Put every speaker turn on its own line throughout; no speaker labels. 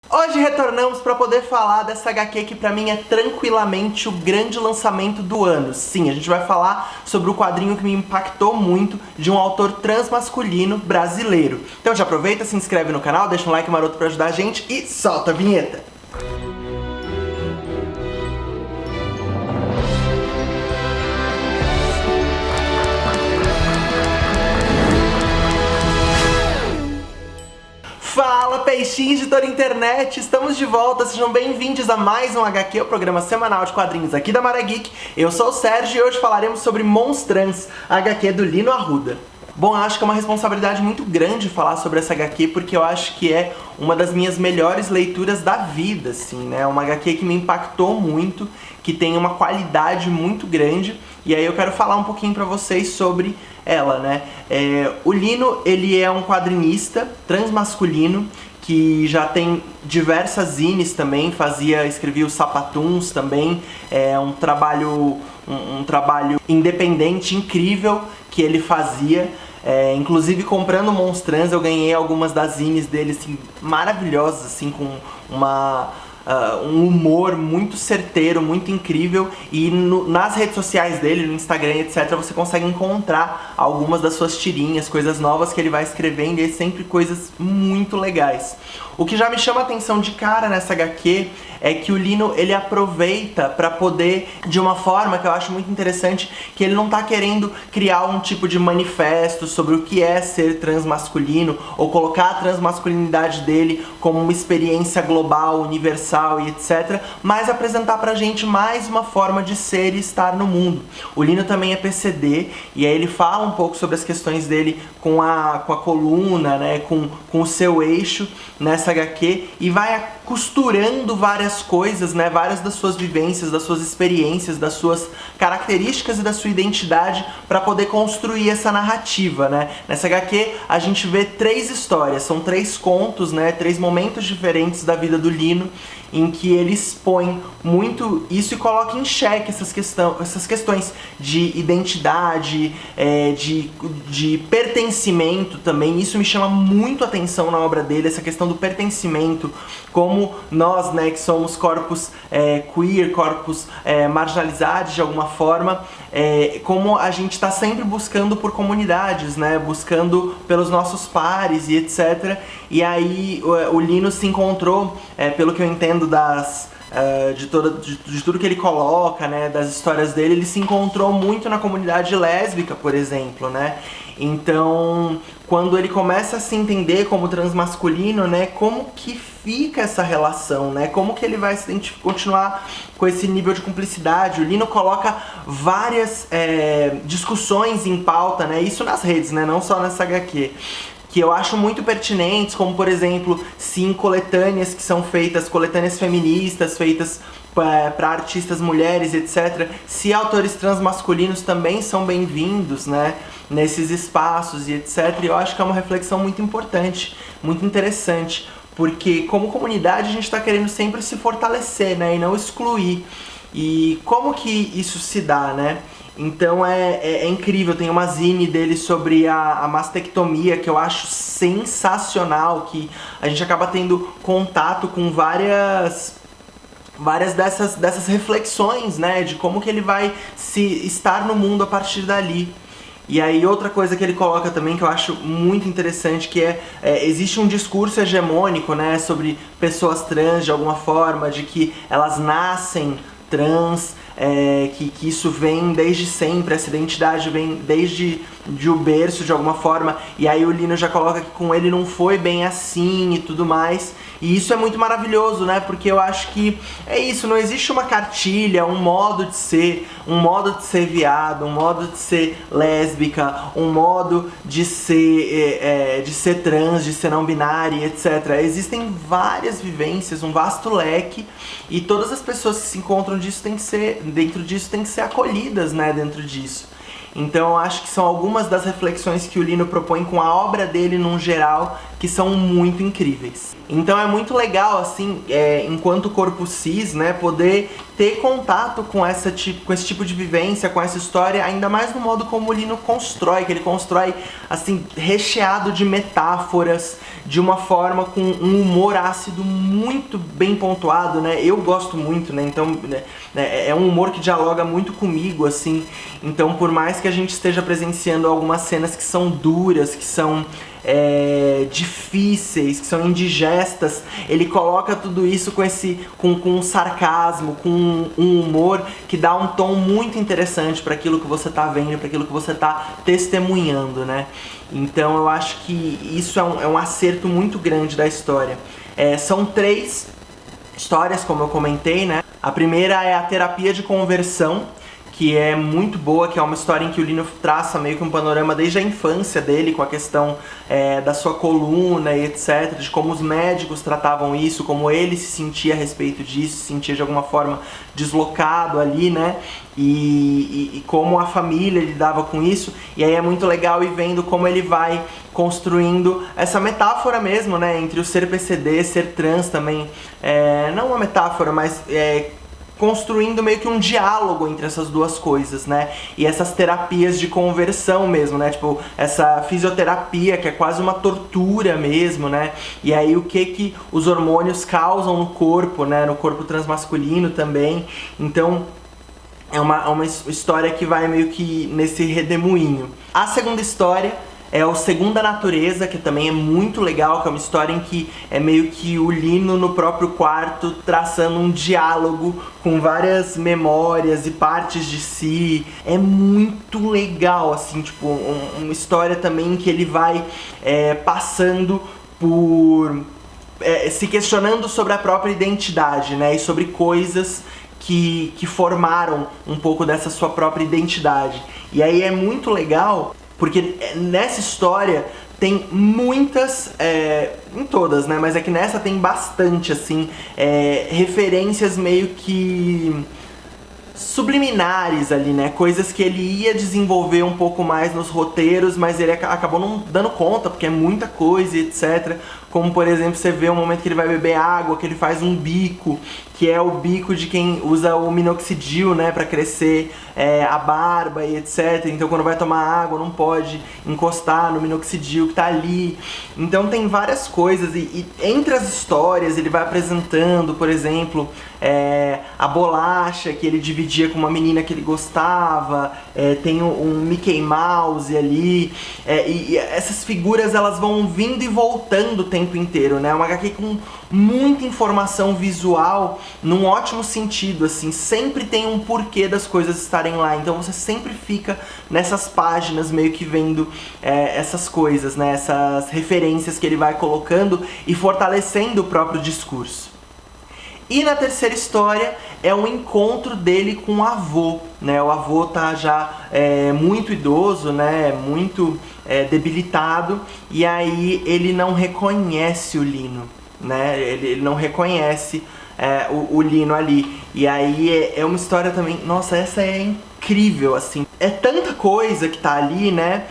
Hoje retornamos para poder falar dessa HQ que pra mim é tranquilamente o grande lançamento do ano. Sim, a gente vai falar sobre o quadrinho que me impactou muito de um autor transmasculino brasileiro. Então já aproveita, se inscreve no canal, deixa um like maroto pra ajudar a gente e solta a vinheta! Fala, peixinhos de toda a internet! Estamos de volta, sejam bem-vindos a mais um HQ, o programa semanal de quadrinhos aqui da Mara Geek. Eu sou o Sérgio e hoje falaremos sobre Monstrans, HQ do Lino Arruda. Bom, eu acho que é uma responsabilidade muito grande falar sobre essa HQ, porque eu acho que é uma das minhas melhores leituras da vida, assim, né? Uma HQ que me impactou muito, que tem uma qualidade muito grande, e aí eu quero falar um pouquinho pra vocês sobre ela, né? O Lino, ele é um quadrinista transmasculino, que já tem diversas zines também, escrevia os Sapatuns também, é um trabalho independente incrível que ele fazia. Inclusive comprando Monstrans eu ganhei algumas das zines dele assim, maravilhosas, assim, com um humor muito certeiro, muito incrível, e nas redes sociais dele, no Instagram, etc, você consegue encontrar algumas das suas tirinhas, coisas novas que ele vai escrevendo, e é sempre coisas muito legais. O que já me chama a atenção de cara nessa HQ é que o Lino, ele aproveita pra poder, de uma forma que eu acho muito interessante, que ele não tá querendo criar um tipo de manifesto sobre o que é ser transmasculino, ou colocar a transmasculinidade dele como uma experiência global, universal e etc, mas apresentar pra gente mais uma forma de ser e estar no mundo. O Lino também é PCD, e aí ele fala um pouco sobre as questões dele com a coluna, né, com o seu eixo nessa HQ, e vai costurando várias coisas, né, várias das suas vivências, das suas experiências, das suas características e da sua identidade para poder construir essa narrativa, né. Nessa HQ a gente vê 3 histórias, são 3 contos, né, 3 momentos diferentes da vida do Lino, em que ele expõe muito isso e coloca em xeque essas questões de identidade, de pertencimento também. Isso me chama muito a atenção na obra dele, essa questão do pertencimento, como nós, né, que somos corpos queer, corpos marginalizados de alguma forma, como a gente está sempre buscando por comunidades, né, buscando pelos nossos pares e etc. E aí o Lino se encontrou, pelo que eu entendo de tudo que ele coloca, né, das histórias dele, ele se encontrou muito na comunidade lésbica, por exemplo, né? Então, quando ele começa a se entender como transmasculino, né, como que fica essa relação, né? Como que ele vai continuar com esse nível de cumplicidade? O Lino coloca várias discussões em pauta, né? Isso nas redes, né? Não só nessa HQ. Que eu acho muito pertinentes, como por exemplo, sim, coletâneas que são feitas, coletâneas feministas, feitas para artistas mulheres, etc. Se autores transmasculinos também são bem-vindos, né, nesses espaços e etc. E eu acho que é uma reflexão muito importante, muito interessante, porque como comunidade a gente está querendo sempre se fortalecer, né, e não excluir. E como que isso se dá, né? Então é incrível, tem uma zine dele sobre a mastectomia que eu acho sensacional, que a gente acaba tendo contato com várias dessas reflexões, né, de como que ele vai estar no mundo a partir dali. E aí outra coisa que ele coloca também que eu acho muito interessante, que existe um discurso hegemônico, né, sobre pessoas trans de alguma forma, de que elas nascem trans, que isso vem desde sempre, essa identidade vem desde o berço de alguma forma, e aí o Lino já coloca que com ele não foi bem assim e tudo mais, e isso é muito maravilhoso, né, porque eu acho que é isso, não existe uma cartilha, um modo de ser viado, um modo de ser lésbica, um modo de ser trans, de ser não binária, etc. Existem várias vivências, um vasto leque, e todas as pessoas que se encontram dentro disso têm que ser acolhidas, né, dentro disso. Então eu acho que são algumas das reflexões que o Lino propõe com a obra dele num geral, que são muito incríveis. Então é muito legal, assim, enquanto corpo cis, né, poder ter contato com esse tipo de vivência, com essa história, ainda mais no modo como o Lino constrói, que ele constrói, assim, recheado de metáforas, de uma forma com um humor ácido muito bem pontuado, né, eu gosto muito, né, então é um humor que dialoga muito comigo, assim, então por mais que a gente esteja presenciando algumas cenas que são duras, que são difíceis, que são indigestas, ele coloca tudo isso com um sarcasmo, com um humor que dá um tom muito interessante para aquilo que você tá vendo, para aquilo que você tá testemunhando, né? Então eu acho que isso é um acerto muito grande da história. São 3 histórias, como eu comentei, né? A primeira é a terapia de conversão, que é muito boa, que é uma história em que o Lino traça meio que um panorama desde a infância dele, com a questão da sua coluna e etc, de como os médicos tratavam isso, como ele se sentia a respeito disso, se sentia de alguma forma deslocado ali, né, e como a família lidava com isso, e aí é muito legal ir vendo como ele vai construindo essa metáfora mesmo, né, entre o ser PCD, ser trans também, não uma metáfora, mas construindo meio que um diálogo entre essas duas coisas, né? E essas terapias de conversão mesmo, né? Tipo, essa fisioterapia que é quase uma tortura mesmo, né? E aí o que os hormônios causam no corpo, né? No corpo transmasculino também. Então é uma história que vai meio que nesse redemoinho. A segunda história é o Segunda Natureza, que também é muito legal, que é uma história em que é meio que o Lino no próprio quarto traçando um diálogo com várias memórias e partes de si. É muito legal, assim, tipo, uma história também em que ele vai passando por... se questionando sobre a própria identidade, né, e sobre coisas que formaram um pouco dessa sua própria identidade. E aí é muito legal, porque nessa história tem muitas, em todas, né, mas é que nessa tem bastante, assim, referências meio que subliminares ali, né, coisas que ele ia desenvolver um pouco mais nos roteiros, mas ele acabou não dando conta, porque é muita coisa e etc. Como, por exemplo, você vê um momento que ele vai beber água, que ele faz um bico, que é o bico de quem usa o minoxidil, né, pra crescer a barba e etc. Então quando vai tomar água não pode encostar no minoxidil que tá ali. Então tem várias coisas e entre as histórias ele vai apresentando, por exemplo, a bolacha que ele dividia com uma menina que ele gostava, tem um Mickey Mouse ali, e essas figuras elas vão vindo e voltando o tempo inteiro, né? Uma HQ com muita informação visual, num ótimo sentido, assim, sempre tem um porquê das coisas estarem lá, então você sempre fica nessas páginas meio que vendo essas coisas, né? Essas referências que ele vai colocando e fortalecendo o próprio discurso. E na terceira história é o encontro dele com o avô, né? O avô tá já muito idoso, né? Muito debilitado, e aí ele não reconhece o Lino, né? Ele não reconhece o Lino ali. E aí é uma história também, nossa, essa é incrível, assim. É tanta coisa que tá ali, né?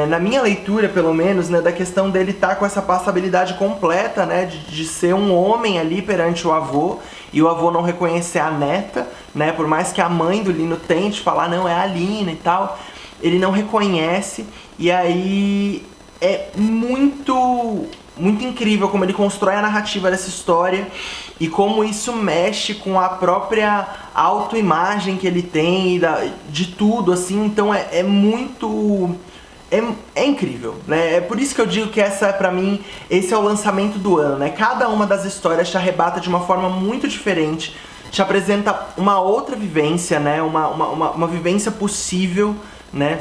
Na minha leitura, pelo menos, né, da questão dele tá com essa passabilidade completa, né, de ser um homem ali perante o avô, e o avô não reconhecer a neta, né, por mais que a mãe do Lino tente falar, não, é a Lina e tal, ele não reconhece, e aí é muito incrível como ele constrói a narrativa dessa história e como isso mexe com a própria autoimagem que ele tem de tudo, assim. Então é muito... É incrível, né? É por isso que eu digo que pra mim, esse é o lançamento do ano, né? Cada uma das histórias te arrebata de uma forma muito diferente, te apresenta uma outra vivência, né? Uma vivência possível, né?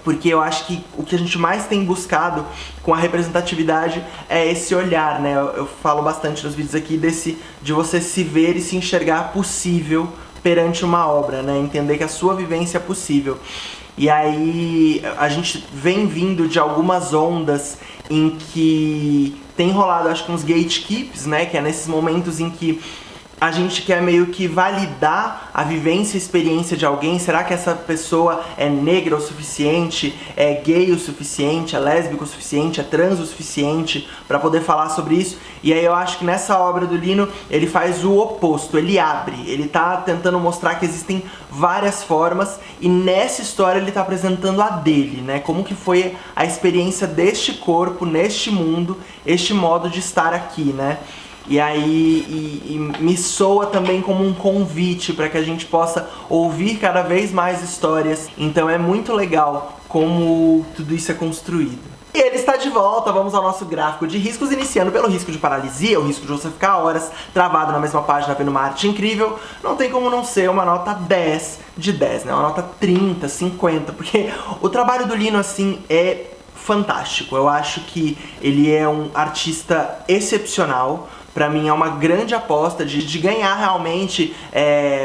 Porque eu acho que o que a gente mais tem buscado com a representatividade é esse olhar, né? Eu falo bastante nos vídeos aqui de você se ver e se enxergar possível perante uma obra, né? Entender que a sua vivência é possível. E aí a gente vem vindo de algumas ondas em que tem rolado, acho que uns gatekeeps, né? Que é nesses momentos em que a gente quer meio que validar a vivência e experiência de alguém. Será que essa pessoa é negra o suficiente, é gay o suficiente, é lésbico o suficiente, é trans o suficiente para poder falar sobre isso? E aí eu acho que nessa obra do Lino ele faz o oposto, ele abre, ele tá tentando mostrar que existem várias formas, e nessa história ele tá apresentando a dele, né? Como que foi a experiência deste corpo, neste mundo, este modo de estar aqui, né? E aí me soa também como um convite para que a gente possa ouvir cada vez mais histórias. Então é muito legal como tudo isso é construído. E ele está de volta, vamos ao nosso gráfico de riscos, iniciando pelo risco de paralisia, o risco de você ficar horas travado na mesma página vendo uma arte incrível. Não tem como não ser uma nota 10 de 10, né? Uma nota 30, 50, porque o trabalho do Lino, assim, é fantástico. Eu acho que ele é um artista excepcional. Pra mim é uma grande aposta de ganhar realmente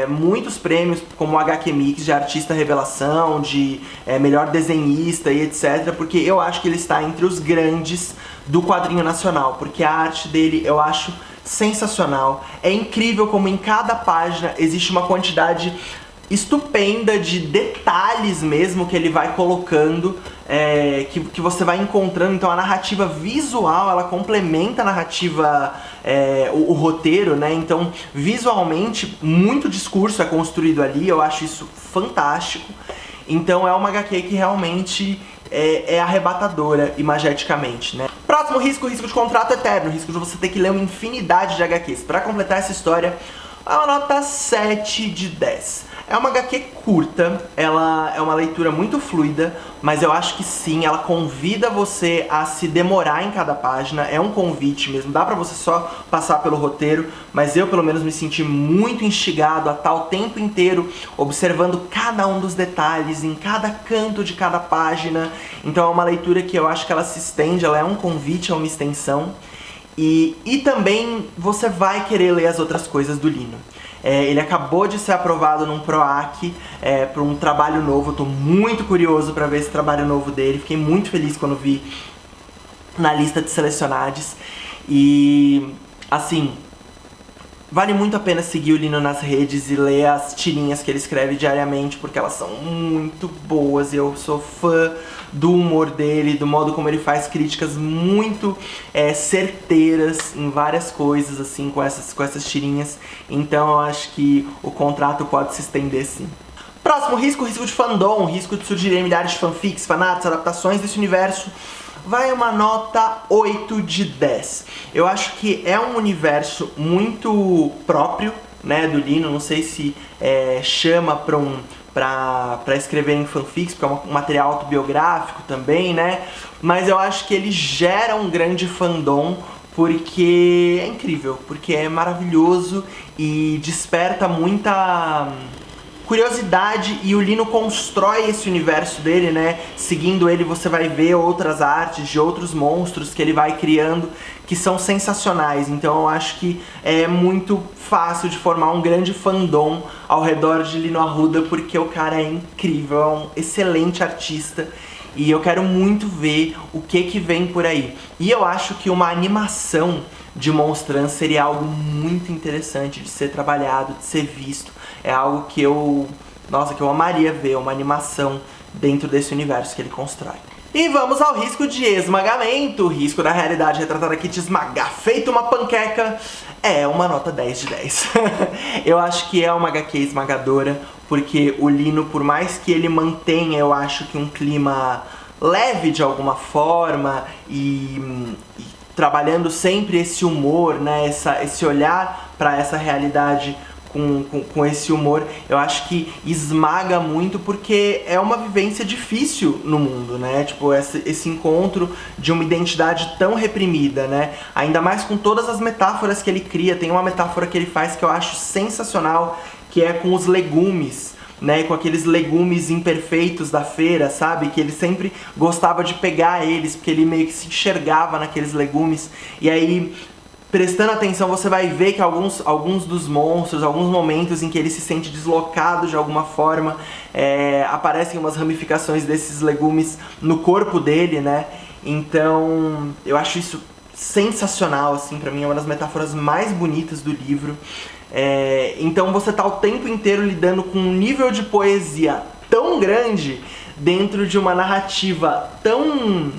muitos prêmios, como o HQ Mix de Artista Revelação, de melhor desenhista e etc. Porque eu acho que ele está entre os grandes do quadrinho nacional, porque a arte dele eu acho sensacional. É incrível como em cada página existe uma quantidade estupenda de detalhes mesmo que ele vai colocando, que você vai encontrando. Então a narrativa visual, ela complementa a narrativa, o roteiro, né? Então visualmente muito discurso é construído ali, eu acho isso fantástico. Então é uma HQ que realmente é arrebatadora imageticamente, né? Próximo risco, o risco de contrato eterno, o risco de você ter que ler uma infinidade de HQs. Pra completar essa história, é uma nota 7 de 10. É uma HQ curta, ela é uma leitura muito fluida, mas eu acho que sim, ela convida você a se demorar em cada página, é um convite mesmo, dá pra você só passar pelo roteiro, mas eu pelo menos me senti muito instigado a estar o tempo inteiro observando cada um dos detalhes, em cada canto de cada página. Então é uma leitura que eu acho que ela se estende, ela é um convite, é uma extensão, e também você vai querer ler as outras coisas do Lino. Ele acabou de ser aprovado num PROAC para um trabalho novo. Eu tô muito curioso para ver esse trabalho novo dele. Fiquei muito feliz quando vi na lista de selecionados. E, assim, vale muito a pena seguir o Lino nas redes e ler as tirinhas que ele escreve diariamente, porque elas são muito boas. Eu sou fã do humor dele, do modo como ele faz críticas muito certeiras em várias coisas, assim, com essas tirinhas. Então eu acho que o contrato pode se estender, sim. Próximo risco, o risco de fandom, o risco de surgirem milhares de fanfics, fanarts, adaptações desse universo. Vai uma nota 8 de 10. Eu acho que é um universo muito próprio, né, do Lino. Não sei se chama pra escrever em fanfics, porque é um material autobiográfico também, né? Mas eu acho que ele gera um grande fandom, porque é incrível, porque é maravilhoso e desperta muita curiosidade, e o Lino constrói esse universo dele, né? Seguindo ele você vai ver outras artes de outros monstros que ele vai criando, que são sensacionais. Então eu acho que é muito fácil de formar um grande fandom ao redor de Lino Arruda, porque o cara é incrível, é um excelente artista. E eu quero muito ver o que vem por aí. E eu acho que uma animação de Monstrans seria algo muito interessante de ser trabalhado, de ser visto. É algo que eu amaria ver, uma animação dentro desse universo que ele constrói. E vamos ao risco de esmagamento, o risco da realidade retratada aqui te esmagar feito uma panqueca. É uma nota 10 de 10. Eu acho que é uma HQ esmagadora, porque o Lino, por mais que ele mantenha, eu acho que um clima leve de alguma forma, e trabalhando sempre esse humor, né, esse olhar para essa realidade com esse humor, eu acho que esmaga muito, porque é uma vivência difícil no mundo, né? Tipo, esse encontro de uma identidade tão reprimida, né? Ainda mais com todas as metáforas que ele cria. Tem uma metáfora que ele faz que eu acho sensacional, que é com os legumes, né, com aqueles legumes imperfeitos da feira, sabe? Que ele sempre gostava de pegar eles, porque ele meio que se enxergava naqueles legumes. E aí, prestando atenção, você vai ver que alguns dos monstros, alguns momentos em que ele se sente deslocado de alguma forma, aparecem umas ramificações desses legumes no corpo dele, né? Então, eu acho isso sensacional, assim, pra mim é uma das metáforas mais bonitas do livro. Então você tá o tempo inteiro lidando com um nível de poesia tão grande dentro de uma narrativa tão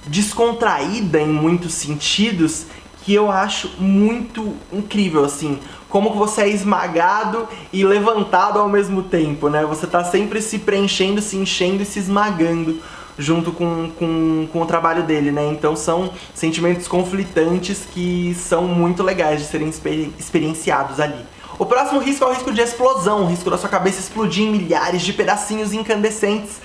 descontraída em muitos sentidos, que eu acho muito incrível, assim, como que você é esmagado e levantado ao mesmo tempo, né? Você tá sempre se preenchendo, se enchendo e se esmagando junto com o trabalho dele, né? Então são sentimentos conflitantes que são muito legais de serem experienciados ali. O próximo risco é o risco de explosão, o risco da sua cabeça explodir em milhares de pedacinhos incandescentes.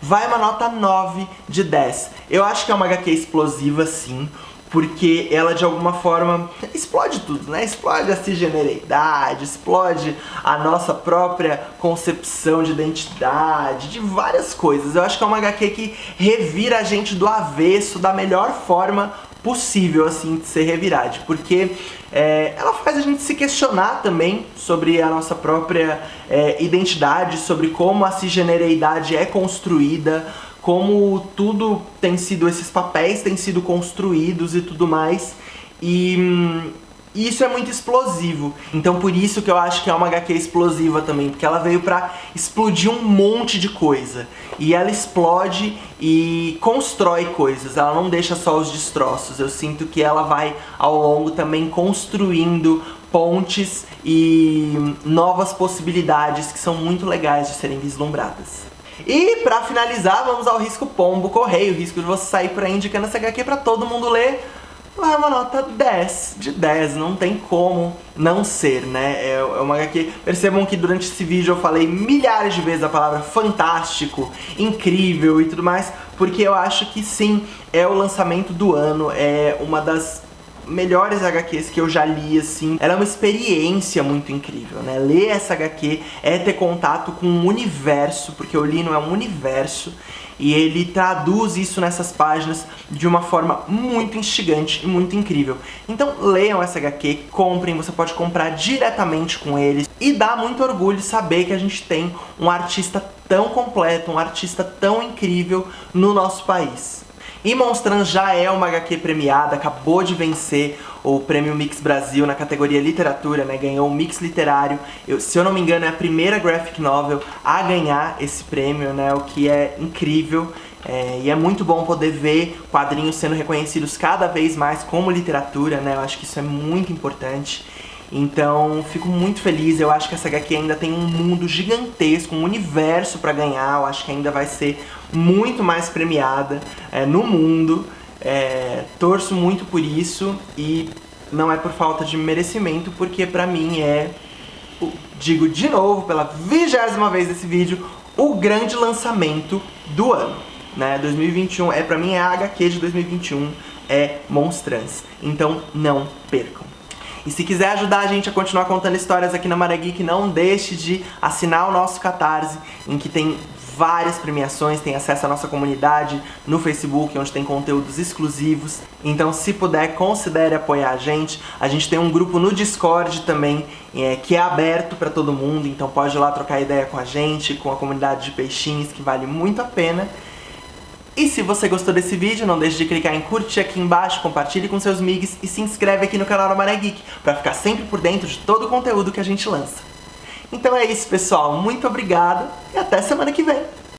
Vai uma nota 9 de 10. Eu acho que é uma HQ explosiva, sim, porque ela de alguma forma explode tudo, né? Explode a cisgeneridade, explode a nossa própria concepção de identidade, de várias coisas. Eu acho que é uma HQ que revira a gente do avesso da melhor forma possível, assim, de ser revirada, porque ela faz a gente se questionar também sobre a nossa própria identidade, sobre como a cisgeneridade é construída, como tudo tem sido, esses papéis têm sido construídos e tudo mais, e isso é muito explosivo. Então por isso que eu acho que é uma HQ explosiva também, porque ela veio pra explodir um monte de coisa. E ela explode e constrói coisas, ela não deixa só os destroços. Eu sinto que ela vai ao longo também construindo pontes e novas possibilidades que são muito legais de serem vislumbradas. E pra finalizar, vamos ao risco pombo correio, o risco de você sair por aí indicando essa HQ pra todo mundo ler. É uma nota 10 de 10, não tem como não ser, né? É uma HQ... Percebam que durante esse vídeo eu falei milhares de vezes a palavra fantástico, incrível e tudo mais, porque eu acho que sim, é o lançamento do ano, é uma das melhores HQs que eu já li, assim. Ela é uma experiência muito incrível, né? Ler essa HQ é ter contato com um universo, porque o Lino é um universo, e ele traduz isso nessas páginas de uma forma muito instigante e muito incrível. Então leiam essa HQ, comprem, você pode comprar diretamente com eles, e dá muito orgulho saber que a gente tem um artista tão completo, um artista tão incrível no nosso país. E Monstrans já é uma HQ premiada, acabou de vencer o Prêmio Mix Brasil na categoria literatura, né? Ganhou o Mix Literário. Se eu não me engano, é a primeira graphic novel a ganhar esse prêmio, né? O que é incrível. E é muito bom poder ver quadrinhos sendo reconhecidos cada vez mais como literatura, né? Eu acho que isso é muito importante. Então, fico muito feliz. Eu acho que essa HQ ainda tem um mundo gigantesco, um universo pra ganhar. Eu acho que ainda vai ser muito mais premiada no mundo. Torço muito por isso e não é por falta de merecimento, porque pra mim digo de novo, pela 20ª vez nesse vídeo, o grande lançamento do ano, né? 2021, pra mim é a HQ de 2021, é Monstrans. Então, não percam. E se quiser ajudar a gente a continuar contando histórias aqui na Maré Geek, não deixe de assinar o nosso Catarse, em que tem várias premiações, tem acesso à nossa comunidade no Facebook, onde tem conteúdos exclusivos. Então, se puder, considere apoiar a gente. A gente tem um grupo no Discord também, que é aberto para todo mundo, então pode ir lá trocar ideia com a gente, com a comunidade de peixinhos, que vale muito a pena. E se você gostou desse vídeo, não deixe de clicar em curtir aqui embaixo, compartilhe com seus migs e se inscreve aqui no canal da Maré Geek, pra ficar sempre por dentro de todo o conteúdo que a gente lança. Então é isso, pessoal. Muito obrigado e até semana que vem!